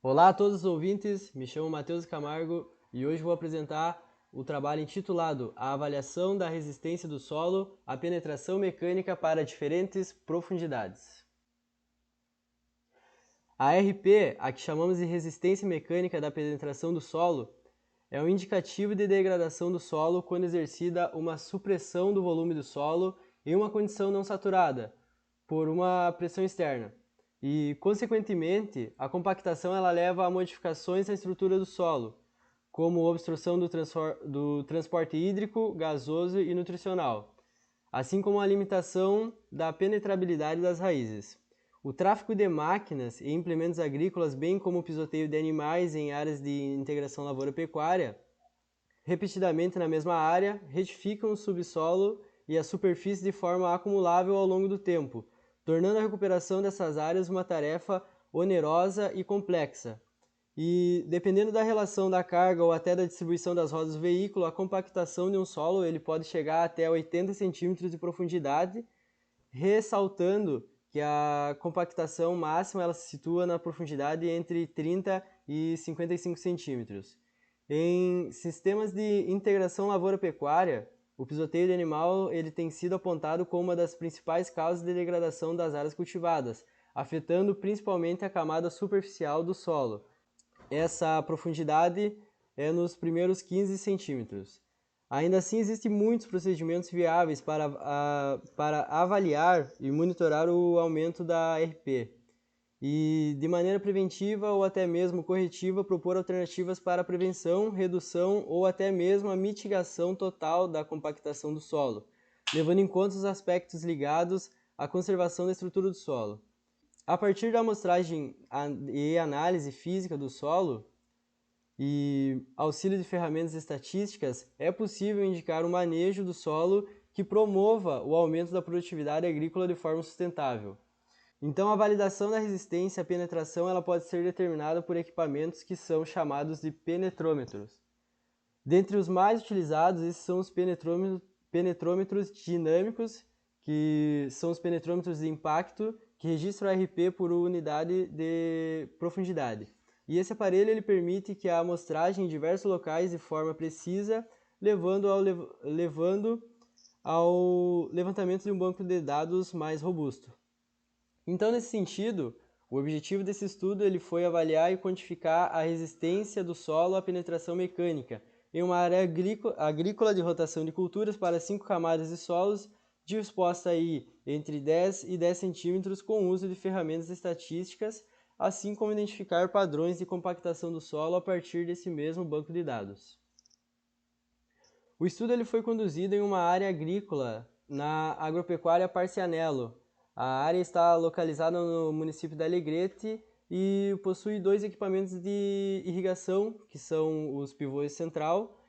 Olá a todos os ouvintes, me chamo Matheus Camargo e hoje vou apresentar o trabalho intitulado A Avaliação da Resistência do Solo à Penetração Mecânica para Diferentes Profundidades. A RP, a que chamamos de resistência mecânica da penetração do solo, é um indicativo de degradação do solo quando exercida uma supressão do volume do solo em uma condição não saturada, por uma pressão externa. E, consequentemente, a compactação ela leva a modificações na estrutura do solo, como obstrução do transporte hídrico, gasoso e nutricional, assim como a limitação da penetrabilidade das raízes. O tráfego de máquinas e implementos agrícolas, bem como o pisoteio de animais em áreas de integração lavoura-pecuária, repetidamente na mesma área, retificam o subsolo e a superfície de forma acumulável ao longo do tempo, tornando a recuperação dessas áreas uma tarefa onerosa e complexa. E dependendo da relação da carga ou até da distribuição das rodas do veículo, a compactação de um solo ele pode chegar até 80 centímetros de profundidade, ressaltando que a compactação máxima ela se situa na profundidade entre 30 e 55 centímetros. Em sistemas de integração lavoura-pecuária, o pisoteio de animal ele tem sido apontado como uma das principais causas de degradação das áreas cultivadas, afetando principalmente a camada superficial do solo. Essa profundidade é nos primeiros 15 centímetros. Ainda assim, existem muitos procedimentos viáveis para avaliar e monitorar o aumento da RP e, de maneira preventiva ou até mesmo corretiva, propor alternativas para a prevenção, redução ou até mesmo a mitigação total da compactação do solo, levando em conta os aspectos ligados à conservação da estrutura do solo. A partir da amostragem e análise física do solo, e auxílio de ferramentas estatísticas, é possível indicar um manejo do solo que promova o aumento da produtividade agrícola de forma sustentável. Então, a validação da resistência à penetração ela pode ser determinada por equipamentos que são chamados de penetrômetros. Dentre os mais utilizados, esses são os penetrômetros dinâmicos, que são os penetrômetros de impacto, que registram a RP por unidade de profundidade. E esse aparelho ele permite que a amostragem em diversos locais de forma precisa, levando ao levantamento de um banco de dados mais robusto. Então, nesse sentido, o objetivo desse estudo ele foi avaliar e quantificar a resistência do solo à penetração mecânica em uma área agrícola de rotação de culturas para 5 camadas de solos, disposta aí entre 10 e 10 centímetros com o uso de ferramentas estatísticas, assim como identificar padrões de compactação do solo a partir desse mesmo banco de dados. O estudo ele foi conduzido em uma área agrícola na agropecuária Parcianello. A área está localizada no município de Alegrete e possui 2 equipamentos de irrigação, que são os pivôs central,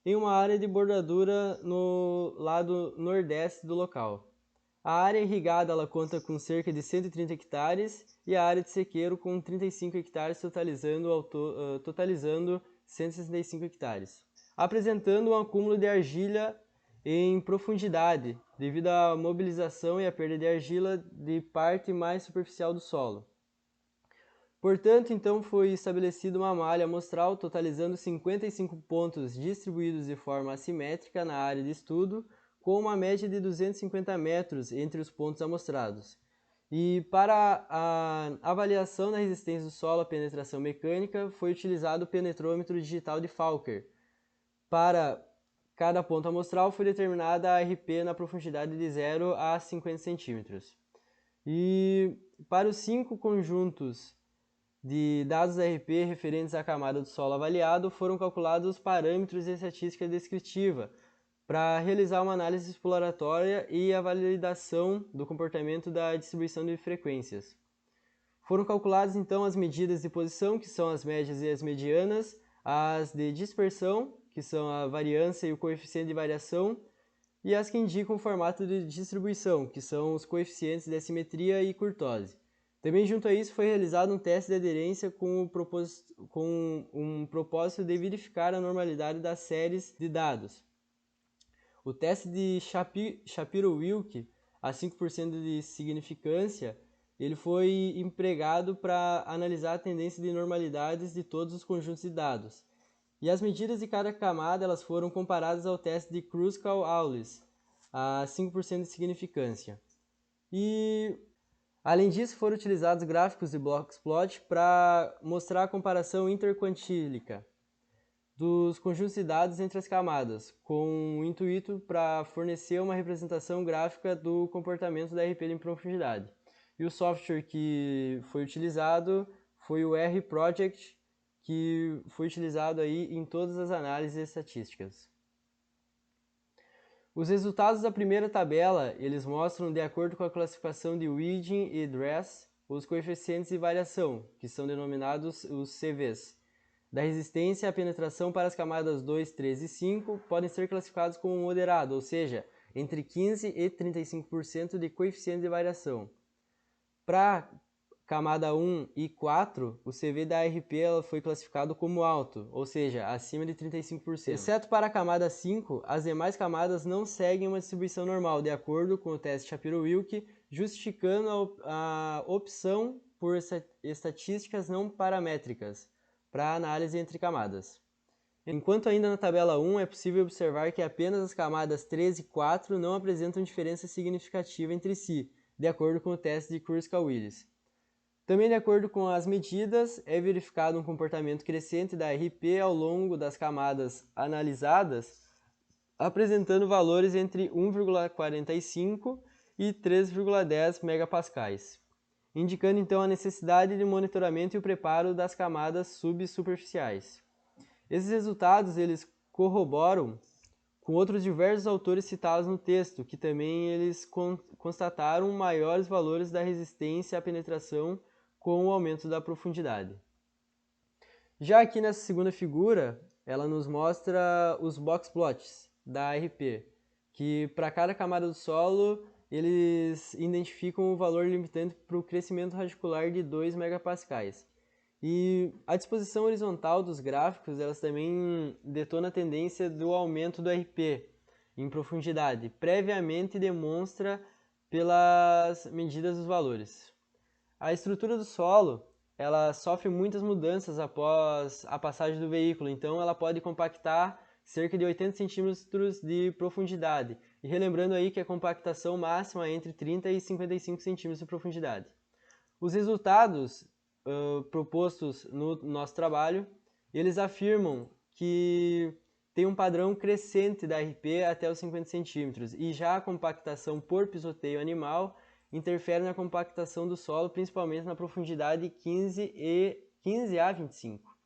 em uma área de bordadura no lado nordeste do local. A área irrigada ela conta com cerca de 130 hectares e a área de sequeiro com 35 hectares, totalizando 165 hectares, apresentando um acúmulo de argila em profundidade, devido à mobilização e à perda de argila de parte mais superficial do solo. Portanto, então foi estabelecida uma malha amostral totalizando 55 pontos distribuídos de forma assimétrica na área de estudo, com uma média de 250 metros entre os pontos amostrados. E para a avaliação da resistência do solo à penetração mecânica, foi utilizado o penetrômetro digital de Falker. Para cada ponto amostral foi determinada a RP na profundidade de 0 a 50 centímetros. E para os 5 conjuntos de dados da RP referentes à camada do solo avaliado, foram calculados os parâmetros de estatística descritiva para realizar uma análise exploratória e a validação do comportamento da distribuição de frequências. Foram calculadas então as medidas de posição, que são as médias e as medianas, as de dispersão, que são a variância e o coeficiente de variação, e as que indicam o formato de distribuição, que são os coeficientes de assimetria e curtose. Também junto a isso foi realizado um teste de aderência com um propósito de verificar a normalidade das séries de dados. O teste de Shapiro-Wilk, a 5% de significância, ele foi empregado para analisar a tendência de normalidades de todos os conjuntos de dados. E as medidas de cada camada elas foram comparadas ao teste de Kruskal-Wallis, a 5% de significância. E, além disso, foram utilizados gráficos de Blockplot para mostrar a comparação interquantílica dos conjuntos de dados entre as camadas, com o intuito para fornecer uma representação gráfica do comportamento da RP em profundidade. E o software que foi utilizado foi o R-Project, que foi utilizado aí em todas as análises estatísticas. Os resultados da primeira tabela, eles mostram, de acordo com a classificação de Widgeon e Dress, os coeficientes de variação, que são denominados os CVs. Da resistência à penetração para as camadas 2, 3 e 5 podem ser classificados como moderado, ou seja, entre 15% e 35% de coeficiente de variação. Para camada 1 e 4, o CV da ARP foi classificado como alto, ou seja, acima de 35%. Exceto para a camada 5, as demais camadas não seguem uma distribuição normal, de acordo com o teste Shapiro-Wilk, justificando a opção por estatísticas não paramétricas para análise entre camadas. Enquanto ainda na tabela 1 é possível observar que apenas as camadas 3 e 4 não apresentam diferença significativa entre si, de acordo com o teste de Kruskal-Wallis. Também, de acordo com as medidas, é verificado um comportamento crescente da RP ao longo das camadas analisadas, apresentando valores entre 1,45 e 3,10 megapascais, indicando então a necessidade de monitoramento e o preparo das camadas subsuperficiais. Esses resultados eles corroboram com outros diversos autores citados no texto, que também eles constataram maiores valores da resistência à penetração com o aumento da profundidade. Já aqui nessa segunda figura, ela nos mostra os boxplots da ARP, que para cada camada do solo, eles identificam o valor limitante para o crescimento radicular de 2 megapascais. E a disposição horizontal dos gráficos, elas também detona a tendência do aumento do RP em profundidade, previamente demonstra pelas medidas dos valores. A estrutura do solo, ela sofre muitas mudanças após a passagem do veículo, então ela pode compactar cerca de 80 centímetros de profundidade. E relembrando aí que a compactação máxima é entre 30 e 55 centímetros de profundidade. Os resultados propostos no nosso trabalho, eles afirmam que tem um padrão crescente da RP até os 50 centímetros, e já a compactação por pisoteio animal interfere na compactação do solo, principalmente na profundidade 15 a 25.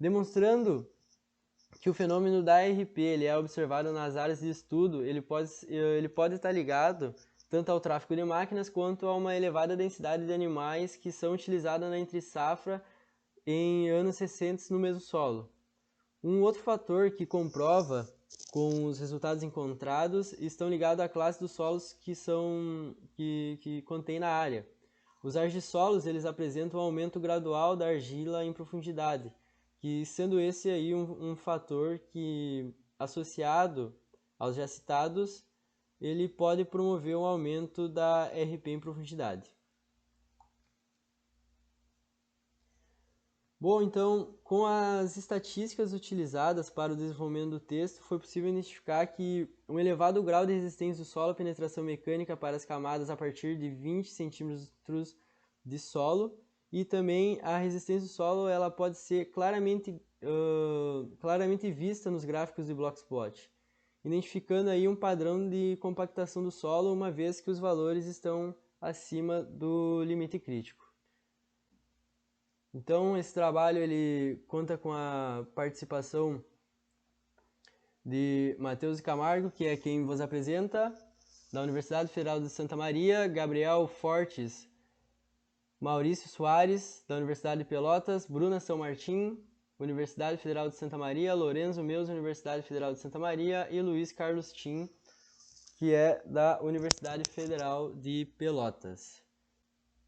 Demonstrando que o fenômeno da RP ele é observado nas áreas de estudo, ele pode estar ligado tanto ao tráfego de máquinas quanto a uma elevada densidade de animais que são utilizados na entre-safra em anos recentes no mesmo solo. Um outro fator que comprova com os resultados encontrados estão ligados à classe dos solos que contém na área. Os argissolos eles apresentam um aumento gradual da argila em profundidade, que sendo esse aí um fator que, associado aos já citados, ele pode promover um aumento da RP em profundidade. Bom, então, com as estatísticas utilizadas para o desenvolvimento do texto, foi possível identificar que um elevado grau de resistência do solo à penetração mecânica para as camadas a partir de 20 centímetros de solo, e também a resistência do solo ela pode ser claramente vista nos gráficos de Blockplot, identificando aí um padrão de compactação do solo, uma vez que os valores estão acima do limite crítico. Então, esse trabalho ele conta com a participação de Matheus Camargo, que é quem vos apresenta, da Universidade Federal de Santa Maria, Gabriel Fortes, Maurício Soares, da Universidade de Pelotas, Bruna São Martim, Universidade Federal de Santa Maria, Lorenzo Meus, Universidade Federal de Santa Maria, e Luiz Carlos Tim, que é da Universidade Federal de Pelotas.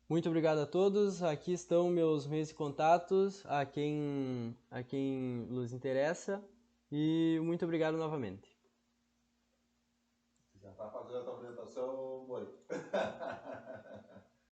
Muito obrigado a todos. Aqui estão meus meios de contatos, a quem nos interessa, e muito obrigado novamente. Já está fazendo a tua apresentação, Mori.